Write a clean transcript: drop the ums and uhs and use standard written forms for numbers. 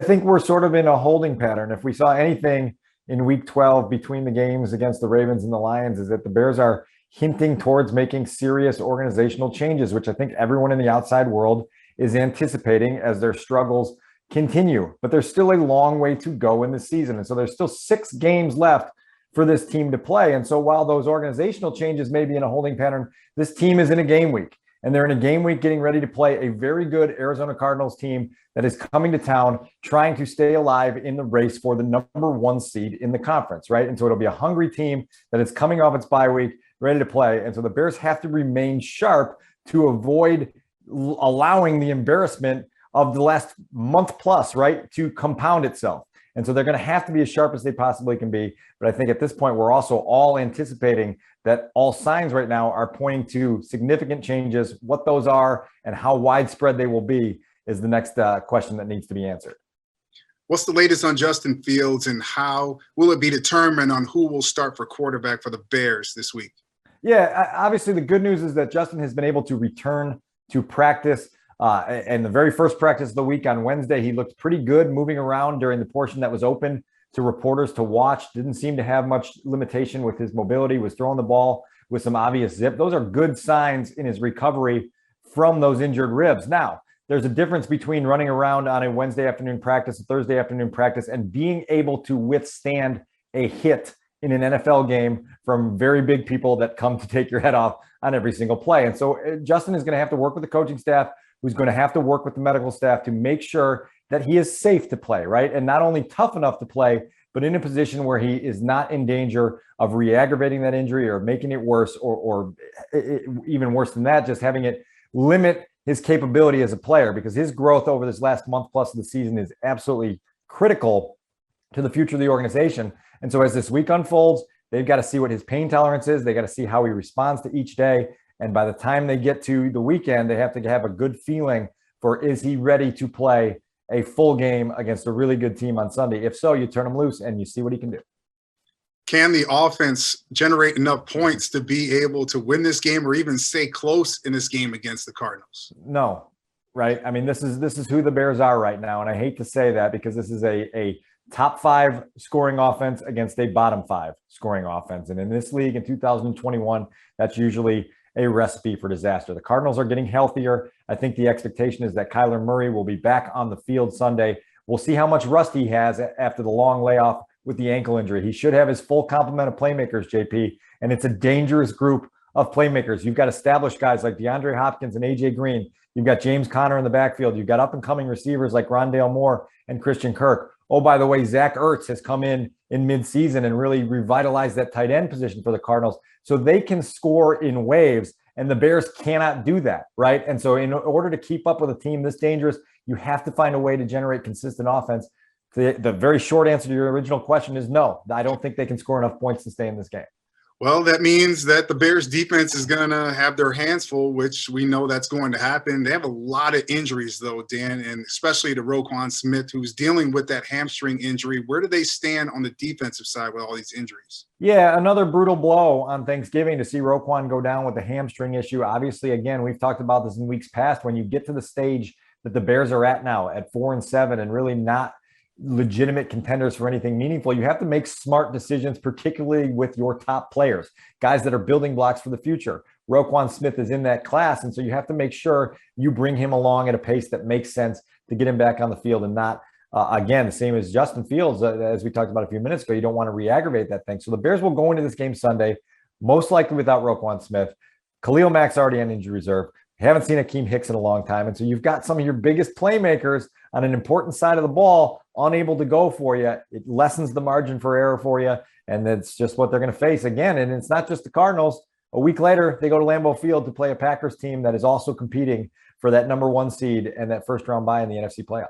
think we're sort of in a holding pattern. If we saw anything in week 12 between the games against the Ravens and the Lions, is that the Bears are hinting towards making serious organizational changes, which I think everyone in the outside world is anticipating as their struggles continue. But there's still a long way to go in the season. And so there's still 6 games left for this team to play. And so while those organizational changes may be in a holding pattern, this team is in a game week. And they're in a game week getting ready to play a very good Arizona Cardinals team that is coming to town, trying to stay alive in the race for the number 1 seed in the conference, right? And so it'll be a hungry team that is coming off its bye week, ready to play. And so the Bears have to remain sharp to avoid allowing the embarrassment of the last month plus, right, to compound itself. And so they're going to have to be as sharp as they possibly can be. But I think at this point, we're also all anticipating that all signs right now are pointing to significant changes. What those are and how widespread they will be is the next question that needs to be answered. What's the latest on Justin Fields, and how will it be determined on who will start for quarterback for the Bears this week? Yeah, obviously the good news is that Justin has been able to return to practice. And the very first practice of the week on Wednesday, he looked pretty good moving around during the portion that was open to reporters to watch. Didn't seem to have much limitation with his mobility, was throwing the ball with some obvious zip. Those are good signs in his recovery from those injured ribs. Now, there's a difference between running around on a Wednesday afternoon practice, a Thursday afternoon practice, and being able to withstand a hit in an NFL game from very big people that come to take your head off on every single play. And so Justin is going to have to work with the coaching staff, who's going to have to work with the medical staff to make sure that he is safe to play, right? And not only tough enough to play, but in a position where he is not in danger of re-aggravating that injury or making it worse, or even worse than that, just having it limit his capability as a player, because his growth over this last month plus of the season is absolutely critical to the future of the organization. And so as this week unfolds, they've got to see what his pain tolerance is. They got to see how he responds to each day. And by the time they get to the weekend, they have to have a good feeling for, is he ready to play a full game against a really good team on Sunday? If so, you turn him loose and you see what he can do. Can the offense generate enough points to be able to win this game or even stay close in this game against the Cardinals? No, right? I mean, this is who the Bears are right now. And I hate to say that, because this is a top 5 scoring offense against a bottom 5 scoring offense. And in this league in 2021, that's usually a recipe for disaster. The Cardinals are getting healthier. I think the expectation is that Kyler Murray will be back on the field Sunday. We'll see how much rust he has after the long layoff with the ankle injury. He should have his full complement of playmakers, JP, and it's a dangerous group of playmakers. You've got established guys like DeAndre Hopkins and A.J. Green. You've got James Conner in the backfield. You've got up-and-coming receivers like Rondale Moore and Christian Kirk. Oh, by the way, Zach Ertz has come in midseason and really revitalized that tight end position for the Cardinals. So they can score in waves, and the Bears cannot do that, right? And so in order to keep up with a team this dangerous, you have to find a way to generate consistent offense. The very short answer to your original question is no. I don't think they can score enough points to stay in this game. Well, that means that the Bears defense is going to have their hands full, which we know that's going to happen. They have a lot of injuries, though, Dan, and especially to Roquan Smith, who's dealing with that hamstring injury. Where do they stand on the defensive side with all these injuries? Yeah, another brutal blow on Thanksgiving to see Roquan go down with the hamstring issue. Obviously, again, we've talked about this in weeks past. When you get to the stage that the Bears are at now, at 4-7, and really not legitimate contenders for anything meaningful, you have to make smart decisions, particularly with your top players, guys that are building blocks for the future. Roquan Smith is in that class, and so you have to make sure you bring him along at a pace that makes sense to get him back on the field, and not, again, the same as Justin Fields, as we talked about a few minutes ago. You don't want to re-aggravate that thing. So the Bears will go into this game Sunday, most likely without Roquan Smith. Khalil Mack's already on injury reserve. Haven't seen Akeem Hicks in a long time. And so you've got some of your biggest playmakers on an important side of the ball unable to go for you. It lessens the margin for error for you. And that's just what they're going to face again. And it's not just the Cardinals. A week later, they go to Lambeau Field to play a Packers team that is also competing for that number 1 seed and that first round bye in the NFC playoffs.